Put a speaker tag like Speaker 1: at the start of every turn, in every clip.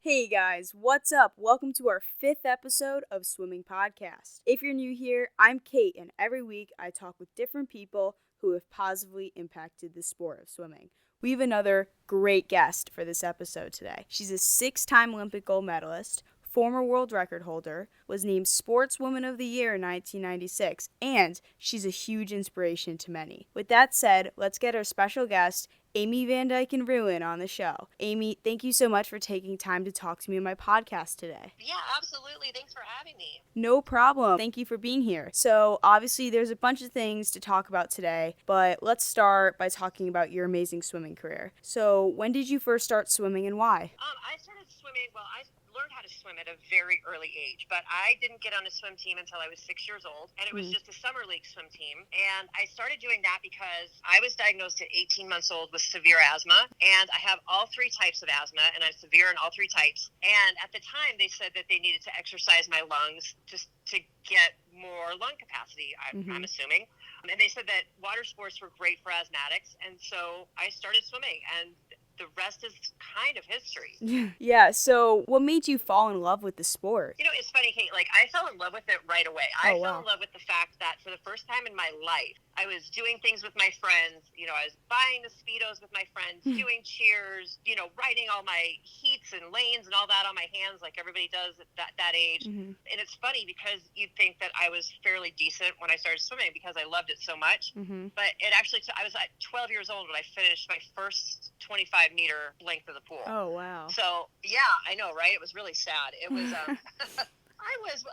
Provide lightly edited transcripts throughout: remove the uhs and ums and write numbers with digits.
Speaker 1: Hey guys, what's up? Welcome to our 5th episode of Swimming Podcast. If you're new here, I'm Kate, and every week I talk with different people who have positively impacted the sport of swimming. We have another great guest for this episode today. She's a 6-time Olympic gold medalist, former world record holder, was named Sportswoman of the Year in 1996, and she's a huge inspiration to many. With that said, let's get our special guest, Amy Van Dyken-Rouen, on the show. Amy, thank you so much for taking time to talk to me on my podcast today.
Speaker 2: Yeah, absolutely. Thanks for having me.
Speaker 1: No problem. Thank you for being here. So, obviously, there's a bunch of things to talk about today, but let's start by talking about your amazing swimming career. So, when did you first start swimming and why?
Speaker 2: I started swimming, I learned how to swim at a very early age, but I didn't get on a swim team until I was 6 years old, and it was just a summer league swim team. And I started doing that because I was diagnosed at 18 months old with severe asthma, and I have all 3 types of asthma, and I'm severe in all 3 types. And at the time, they said that they needed to exercise my lungs just to get more lung capacity, I'm assuming. And they said that water sports were great for asthmatics, and so I started swimming, and the rest is kind of history.
Speaker 1: Yeah, so what made you fall in love with the sport?
Speaker 2: You know, it's funny, Kate, I fell in love with it right away. I fell in love with the fact that for the first time in my life, I was doing things with my friends. You know, I was buying the Speedos with my friends, doing cheers, writing all my heats and lanes and all that on my hands like everybody does at that age. And it's funny because you'd think that I was fairly decent when I started swimming because I loved it so much. But it actually, I was at 12 years old when I finished my first 25-meter length of the pool.
Speaker 1: Oh, wow.
Speaker 2: So, yeah, I know, right? It was really sad. It was, I was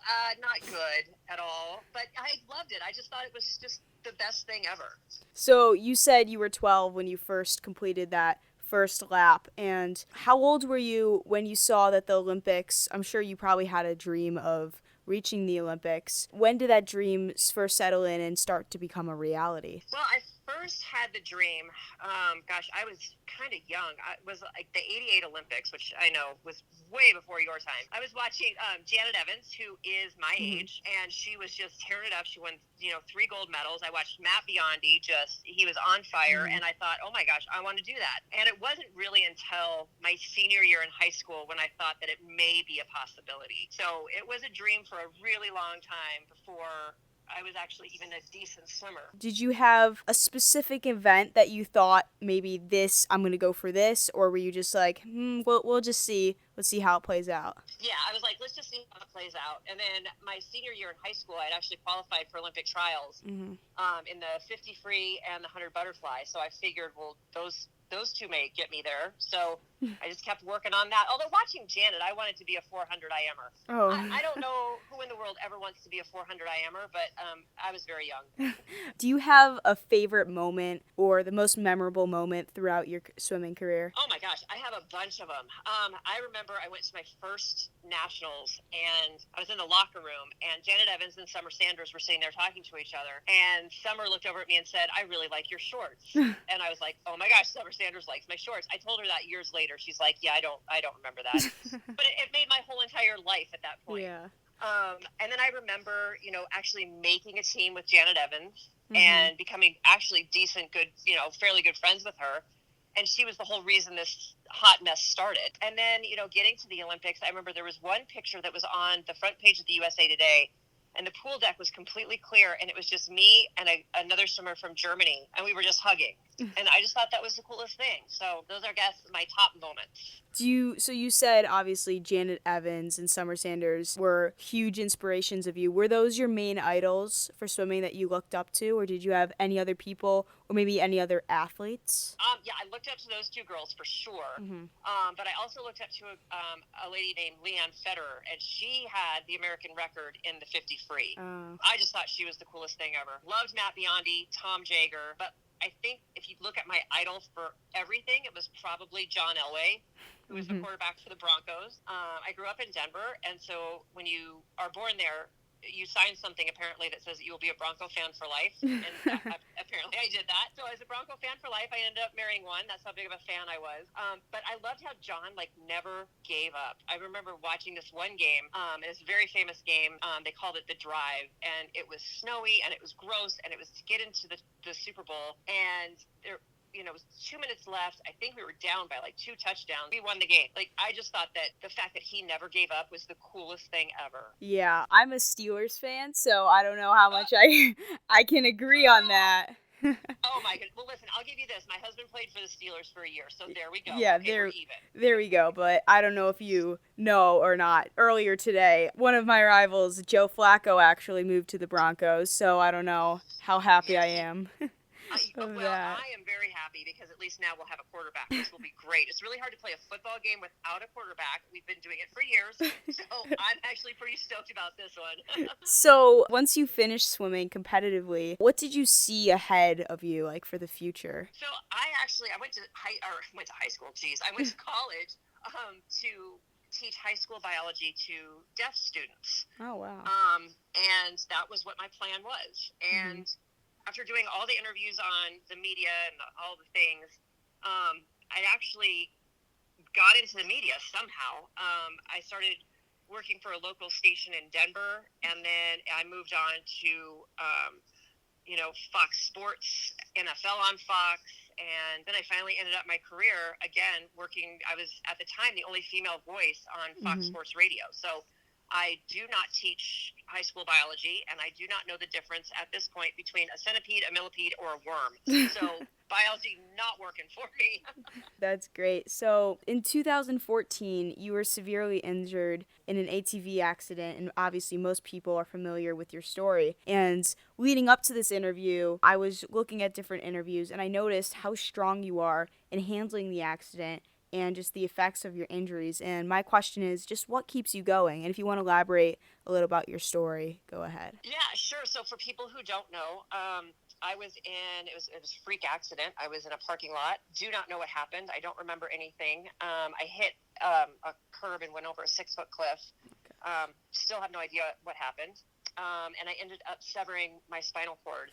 Speaker 2: not good at all, but I loved it. I just thought it was just the best thing ever.
Speaker 1: So you said you were 12 when you first completed that first lap, and how old were you when you saw that the Olympics, I'm sure you probably had a dream of reaching the Olympics. When did that dream first settle in and start to become a reality?
Speaker 2: Well, I first had the dream, I was kind of young. It was like the 88 Olympics, which I know was way before your time. I was watching Janet Evans, who is my age, and she was just tearing it up. She won, 3 gold medals. I watched Matt Biondi, he was on fire, and I thought, oh my gosh, I want to do that. And it wasn't really until my senior year in high school when I thought that it may be a possibility. So it was a dream for a really long time before I was actually even a decent swimmer.
Speaker 1: Did you have a specific event that you thought maybe I'm going to go for this, or were you just like, we'll just see, let's see how it plays out?
Speaker 2: Yeah, I was like, let's just see how it plays out. And then my senior year in high school, I'd actually qualified for Olympic trials in the 50 free and the 100 butterfly. So I figured, well, those two may get me there. So I just kept working on that. Although watching Janet, I wanted to be a 400 IMer.
Speaker 1: Oh.
Speaker 2: I don't know who in the world ever wants to be a 400 IMer, but I was very young.
Speaker 1: Do you have a favorite moment or the most memorable moment throughout your swimming career?
Speaker 2: Oh my gosh, I have a bunch of them. I remember I went to my first nationals, and I was in the locker room, and Janet Evans and Summer Sanders were sitting there talking to each other, and Summer looked over at me and said, I really like your shorts. And I was like, oh my gosh, Summer Sanders likes my shorts. I told her that years later. She's like, yeah, I don't remember that. But it made my whole entire life at that point.
Speaker 1: Yeah.
Speaker 2: And then I remember, actually making a team with Janet Evans and becoming actually decent, good, fairly good friends with her. And she was the whole reason this hot mess started. And then, getting to the Olympics, I remember there was one picture that was on the front page of the USA Today, and the pool deck was completely clear, and it was just me and another swimmer from Germany, and we were just hugging. And I just thought that was the coolest thing. So those are, my top moments.
Speaker 1: So you said, obviously, Janet Evans and Summer Sanders were huge inspirations of you. Were those your main idols for swimming that you looked up to, or did you have any other people or maybe any other athletes?
Speaker 2: Yeah, I looked up to those two girls for sure. But I also looked up to a lady named Leanne Federer, and she had the American record in the 50 free. I just thought she was the coolest thing ever. Loved Matt Biondi, Tom Jager, but I think if you look at my idol for everything, it was probably John Elway, who was the quarterback for the Broncos. I grew up in Denver, and so when you are born there, you sign something apparently that says that you will be a Bronco fan for life, and apparently I did that. So I was a Bronco fan for life. I ended up marrying one. That's how big of a fan I was. But I loved how John never gave up. I remember watching this one game. It was a very famous game. They called it the Drive, and it was snowy and it was gross, and it was to get into the Super Bowl, and it was 2 minutes left. I think we were down by like 2 touchdowns. We won the game. Like, I just thought that the fact that he never gave up was the coolest thing ever.
Speaker 1: Yeah, I'm a Steelers fan, so I don't know how much I can agree on that.
Speaker 2: Oh my goodness. Well, listen, I'll give you this. My husband played for the Steelers for a year, so there we go.
Speaker 1: Yeah,
Speaker 2: okay, we're even.
Speaker 1: There we go. But I don't know if you know or not. Earlier today, one of my rivals, Joe Flacco, actually moved to the Broncos, so I don't know how happy I am.
Speaker 2: I am very happy because at least now we'll have a quarterback. This will be great. It's really hard to play a football game without a quarterback. We've been doing it for years, so I'm actually pretty stoked about this one.
Speaker 1: So, once you finished swimming competitively, what did you see ahead of you, like, for the future?
Speaker 2: So, I went to high school. Geez, I went to college to teach high school biology to deaf students.
Speaker 1: Oh, wow.
Speaker 2: And that was what my plan was. And after doing all the interviews on the media and all the things, I actually got into the media somehow. I started working for a local station in Denver, and then I moved on to, Fox Sports, NFL on Fox, and then I finally ended up my career again working. I was at the time the only female voice on Fox Sports Radio. So I do not teach high school biology, and I do not know the difference at this point between a centipede, a millipede, or a worm. So biology not working for me.
Speaker 1: That's great. So in 2014, you were severely injured in an ATV accident, and obviously most people are familiar with your story. And leading up to this interview, I was looking at different interviews, and I noticed how strong you are in handling the accident and just the effects of your injuries. And my question is just what keeps you going? And if you want to elaborate a little about your story, go ahead.
Speaker 2: Yeah, sure. So for people who don't know, I was it was a freak accident. I was in a parking lot. Do not know what happened. I don't remember anything. I hit a curb and went over a 6-foot cliff. Still have no idea what happened. And I ended up severing my spinal cord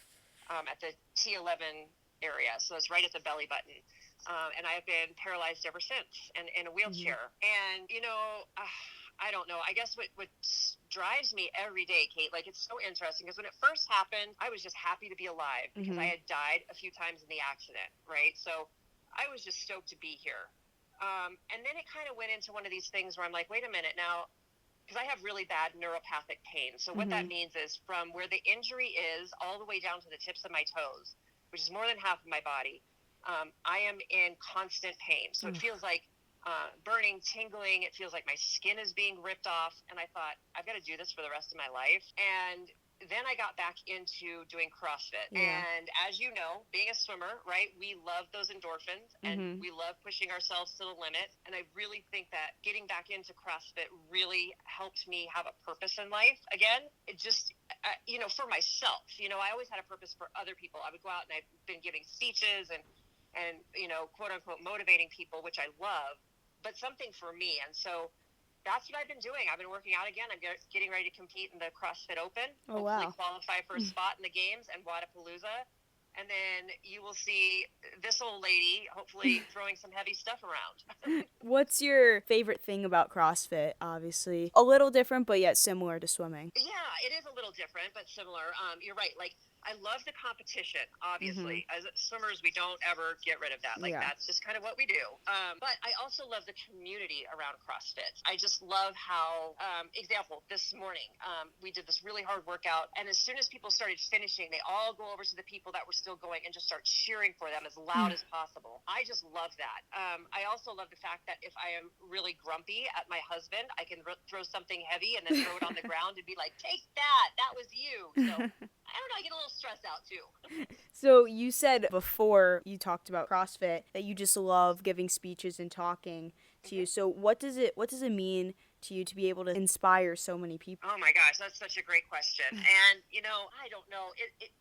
Speaker 2: at the T11 area. So it's right at the belly button. And I've been paralyzed ever since and in a wheelchair. And, I don't know. I guess what drives me every day, Kate, like it's so interesting because when it first happened, I was just happy to be alive because I had died a few times in the accident, right? So I was just stoked to be here. And then it kind of went into one of these things where I'm like, wait a minute now, because I have really bad neuropathic pain. So what that means is from where the injury is all the way down to the tips of my toes, which is more than half of my body, I am in constant pain. So it feels like burning, tingling. It feels like my skin is being ripped off. And I thought, I've got to do this for the rest of my life. And then I got back into doing CrossFit. Yeah. And as you know, being a swimmer, right, we love those endorphins and we love pushing ourselves to the limit. And I really think that getting back into CrossFit really helped me have a purpose in life again. It just, for myself, I always had a purpose for other people. I would go out and I've been giving speeches and quote unquote motivating people, which I love, but something for me. And so that's what I've been doing. I've been working out again. I'm getting ready to compete in the CrossFit Open. Hopefully qualify for a spot in the games and Wadapalooza. And then you will see this old lady hopefully throwing some heavy stuff around.
Speaker 1: What's your favorite thing about CrossFit? Obviously a little different, but yet similar to swimming.
Speaker 2: Yeah, it is a little different, but similar. You're right. Like, I love the competition, obviously. As swimmers, we don't ever get rid of that. Like, that's just kind of what we do. But I also love the community around CrossFit. I just love how, example, this morning, we did this really hard workout, and as soon as people started finishing, they all go over to the people that were still going and just start cheering for them as loud as possible. I just love that. I also love the fact that if I am really grumpy at my husband, I can throw something heavy and then throw it on the ground and be like, take that, that was you. So I don't know, I get a little stressed out too.
Speaker 1: So you said before you talked about CrossFit that you just love giving speeches and talking to you. So what does it mean to you to be able to inspire so many people?
Speaker 2: Oh my gosh, that's such a great question. And I don't know.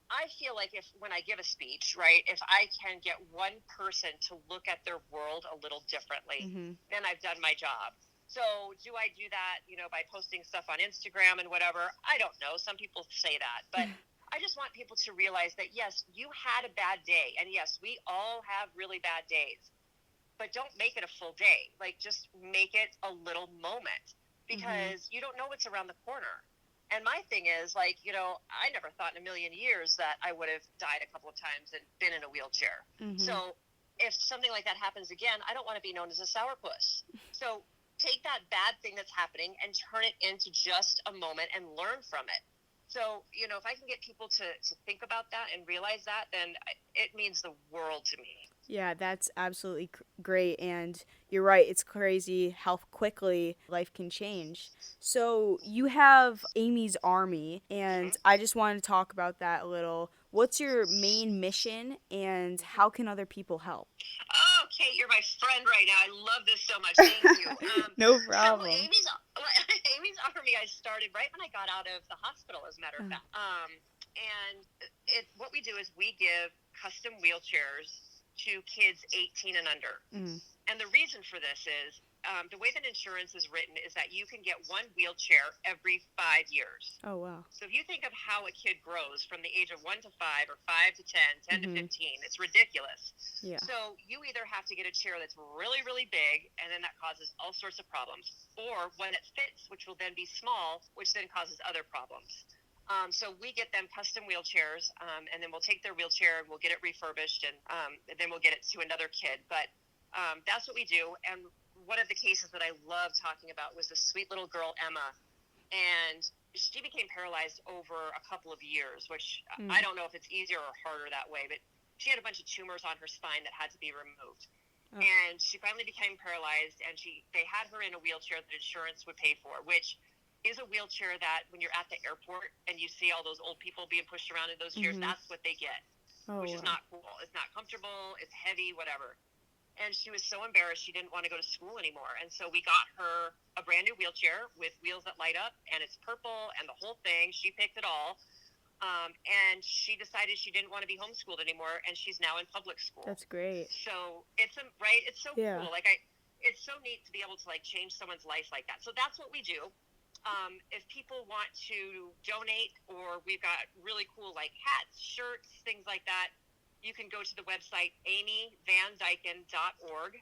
Speaker 2: I feel like when I give a speech, right, if I can get one person to look at their world a little differently, then I've done my job. So do I do that, by posting stuff on Instagram and whatever? I don't know. Some people say that, but I just want people to realize that, yes, you had a bad day. And yes, we all have really bad days, but don't make it a full day. Like, just make it a little moment because you don't know what's around the corner. And my thing is, like, I never thought in a million years that I would have died a couple of times and been in a wheelchair. So if something like that happens again, I don't want to be known as a sourpuss. So take that bad thing that's happening and turn it into just a moment and learn from it. So, if I can get people to think about that and realize that, then it means the world to me.
Speaker 1: Yeah, that's absolutely great. And you're right, it's crazy how quickly life can change. So you have Amy's Army, and I just wanted to talk about that a little. What's your main mission, and how can other people help?
Speaker 2: Oh, Kate, you're my friend right now. I love this so much. Thank you.
Speaker 1: No problem.
Speaker 2: So Amy's Army, I started right when I got out of the hospital, as a matter of fact. And what we do is we give custom wheelchairs to kids 18 and under. And the reason for this is the way that insurance is written is that you can get one wheelchair every 5 years.
Speaker 1: Oh, wow.
Speaker 2: So if you think of how a kid grows from the age of 1 to 5 or 5 to 10, 10 to 15, it's ridiculous.
Speaker 1: Yeah.
Speaker 2: So you either have to get a chair that's really, really big, and then that causes all sorts of problems, or when it fits, which will then be small, which then causes other problems. So we get them custom wheelchairs, and then we'll take their wheelchair and we'll get it refurbished, and then we'll get it to another kid. But that's what we do. And one of the cases that I love talking about was this sweet little girl, Emma. And she became paralyzed over a couple of years, which I don't know if it's easier or harder that way, but she had a bunch of tumors on her spine that had to be removed. And she finally became paralyzed, and they had her in a wheelchair that insurance would pay for, which is a wheelchair that when you're at the airport and you see all those old people being pushed around in those chairs, that's what they get, which is not cool. It's not comfortable. It's heavy, whatever. And she was so embarrassed she didn't want to go to school anymore. And so we got her a brand new wheelchair with wheels that light up, and it's purple and the whole thing. She picked it all. And she decided she didn't want to be homeschooled anymore, and she's now in public school.
Speaker 1: That's great.
Speaker 2: So it's so cool. It's so neat to be able to change someone's life like that. So that's what we do. If people want to donate, or we've got really cool hats, shirts, things like that, you can go to the website amyvandyken.org.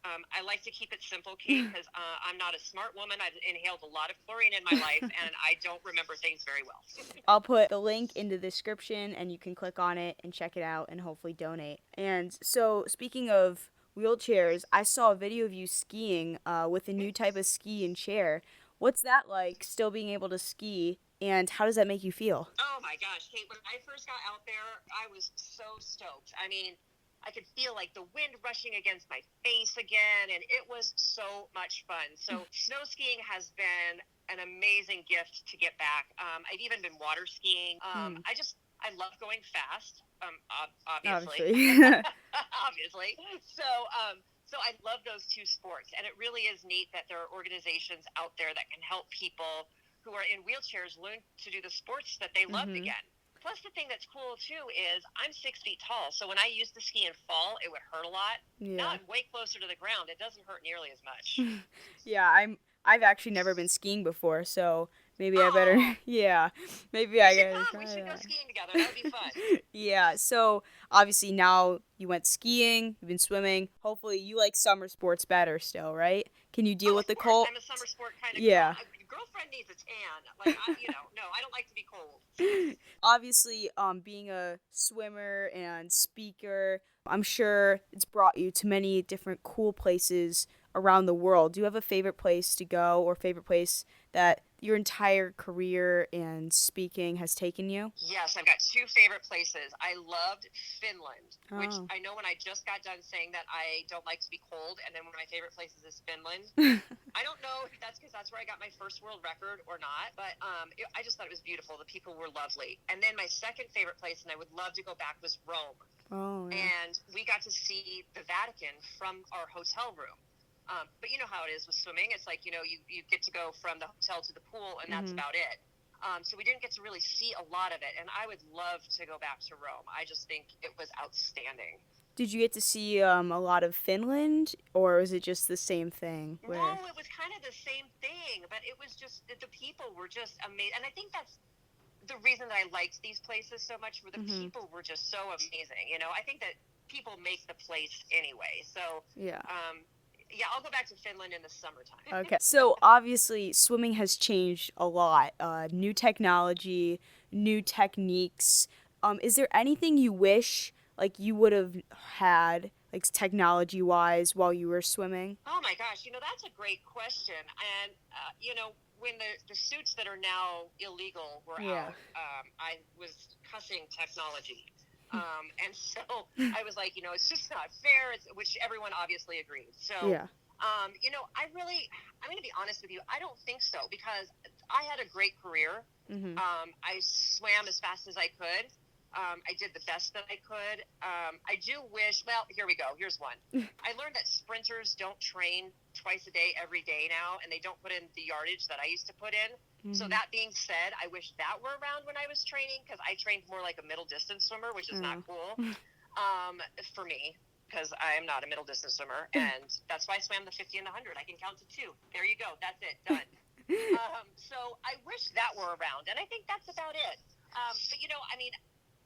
Speaker 2: I like to keep it simple, Kate, because I'm not a smart woman. I've inhaled a lot of chlorine in my life, and I don't remember things very well.
Speaker 1: I'll put the link in the description, and you can click on it and check it out and hopefully donate. And so, speaking of wheelchairs, I saw a video of you skiing with a new type of ski and chair. What's that like, still being able to ski, and how does that make you feel?
Speaker 2: Oh, my gosh, Kate, when I first got out there, I was so stoked. I mean, I could feel the wind rushing against my face again, and it was so much fun. So snow skiing has been an amazing gift to get back. I've even been water skiing. I love going fast, obviously. Obviously. So I love those two sports, and it really is neat that there are organizations out there that can help people who are in wheelchairs learn to do the sports that they loved again. Plus, the thing that's cool, too, is I'm 6 feet tall. So when I used to ski and fall, it would hurt a lot.
Speaker 1: Yeah.
Speaker 2: Now I'm way closer to the ground. It doesn't hurt nearly as much.
Speaker 1: Yeah, I've actually never been skiing before, so maybe I better, maybe I gotta try
Speaker 2: We should go
Speaker 1: that.
Speaker 2: skiing together. That would be fun.
Speaker 1: Yeah, so obviously now you went skiing, you've been swimming. Hopefully you like summer sports better still, right? Can you deal with the cold?
Speaker 2: I'm a summer sport kind of
Speaker 1: girl.
Speaker 2: Girlfriend needs a tan. No, I don't like to be cold.
Speaker 1: Obviously, being a swimmer and speaker, I'm sure it's brought you to many different cool places around the world. Do you have a favorite place to go, or favorite place that your entire career and speaking has taken you?
Speaker 2: Yes, I've got 2 favorite places. I loved Finland, which I know when I just got done saying that I don't like to be cold, and then one of my favorite places is Finland. I don't know if that's because that's where I got my first world record or not, but I just thought it was beautiful. The people were lovely. And then my second favorite place, and I would love to go back, was Rome.
Speaker 1: Oh, yeah.
Speaker 2: And we got to see the Vatican from our hotel room. But you know how it is with swimming. It's you get to go from the hotel to the pool, and that's about it. So we didn't get to really see a lot of it, and I would love to go back to Rome. I just think it was outstanding.
Speaker 1: Did you get to see a lot of Finland, or was it just the same thing?
Speaker 2: No, it was kind of the same thing, but it was just, the people were just amazing. And I think that's the reason that I liked these places so much, were the people were just so amazing. I think that people make the place anyway. So, yeah, I'll go back to Finland in the summertime.
Speaker 1: Okay. So obviously swimming has changed a lot. New technology, new techniques. Is there anything you wish you would have had like technology-wise, while you were swimming?
Speaker 2: Oh my gosh, that's a great question. And when the suits that are now illegal were out, I was cussing technology. And so I was like, it's just not fair, which everyone obviously agrees. So, I'm going to be honest with you. I don't think so, because I had a great career.
Speaker 1: Mm-hmm.
Speaker 2: I swam as fast as I could. I did the best that I could. I do wish, well, here we go. Here's one. I learned that sprinters don't train twice a day, every day now, and they don't put in the yardage that I used to put in. Mm-hmm. So that being said, I wish that were around when I was training, because I trained more like a middle distance swimmer, which is not cool for me, because I am not a middle distance swimmer. And that's why I swam the 50 and the 100. I can count to 2. There you go. That's it. Done. So I wish that were around, and I think that's about it. But,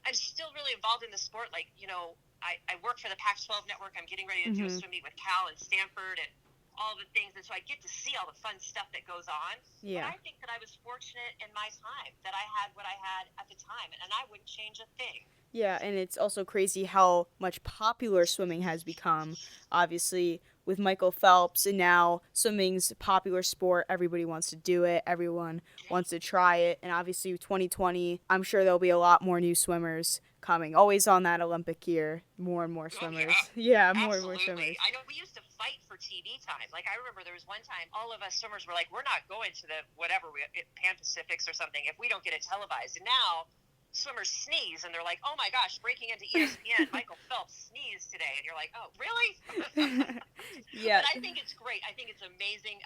Speaker 2: I'm still really involved in the sport. Like, I work for the Pac-12 network. I'm getting ready to do a swim meet with Cal and Stanford and all the things. And so I get to see all the fun stuff that goes on. Yeah. But I think that I was fortunate in my time, that I had what I had at the time, and I wouldn't change a thing.
Speaker 1: Yeah, and it's also crazy how much popular swimming has become. Obviously, with Michael Phelps, and now swimming's a popular sport. Everybody wants to do it. Everyone wants to try it. And obviously, 2020, I'm sure there'll be a lot more new swimmers coming. Always on that Olympic year, more and more swimmers.
Speaker 2: Yeah,
Speaker 1: more and more swimmers.
Speaker 2: I know we used to fight for TV time. Like, I remember there was one time all of us swimmers were like, we're not going to the Pan Pacifics or something if we don't get it televised. And now swimmers sneeze and they're like, oh my gosh, breaking into ESPN, Michael Phelps sneezed today, and you're like, oh really?
Speaker 1: Yeah.
Speaker 2: But I think it's great. I think it's amazing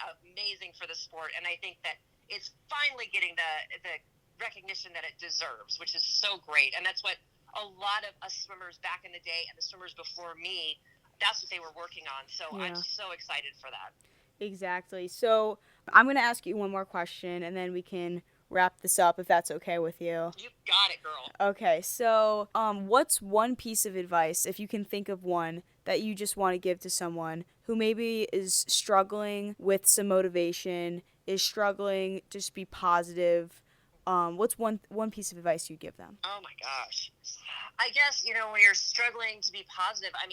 Speaker 2: for the sport, and I think that it's finally getting the recognition that it deserves, which is so great. And that's what a lot of us swimmers back in the day and the swimmers before me, that's what they were working on. So I'm so excited for that.
Speaker 1: Exactly. So I'm going to ask you one more question, and then we can wrap this up if that's okay with you.
Speaker 2: You got it, girl.
Speaker 1: Okay, so what's one piece of advice, if you can think of one, that you just want to give to someone who maybe is struggling with some motivation, is struggling to just be positive? What's one piece of advice you'd give them?
Speaker 2: Oh my gosh. I guess, when you're struggling to be positive, I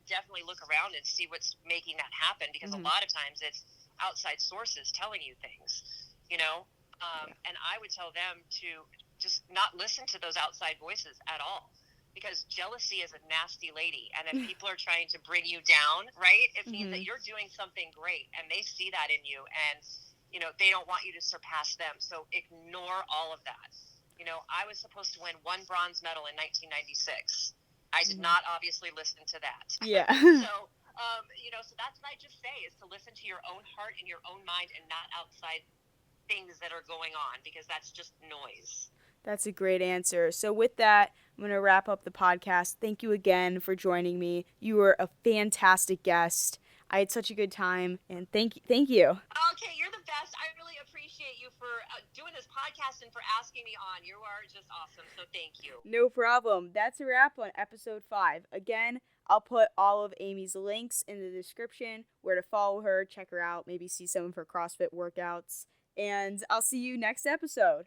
Speaker 2: definitely look around and see what's making that happen, because a lot of times it's outside sources telling you things, and I would tell them to just not listen to those outside voices at all, because jealousy is a nasty lady. And if people are trying to bring you down, right, it means that you're doing something great, and they see that in you, and, they don't want you to surpass them. So ignore all of that. I was supposed to win 1 bronze medal in 1996. I did not obviously listen to that.
Speaker 1: Yeah.
Speaker 2: So that's what I just say, is to listen to your own heart and your own mind, and not outside things that are going on, because that's just noise.
Speaker 1: That's a great answer. So with that, I'm going to wrap up the podcast. Thank you again for joining me. You were a fantastic guest. I had such a good time, and thank you.
Speaker 2: Okay, you're the best. I really appreciate you for doing this podcast and for asking me on. You are just awesome, so thank you.
Speaker 1: No problem. That's a wrap on episode 5. Again, I'll put all of Amy's links in the description, where to follow her, check her out, maybe see some of her CrossFit workouts. And I'll see you next episode.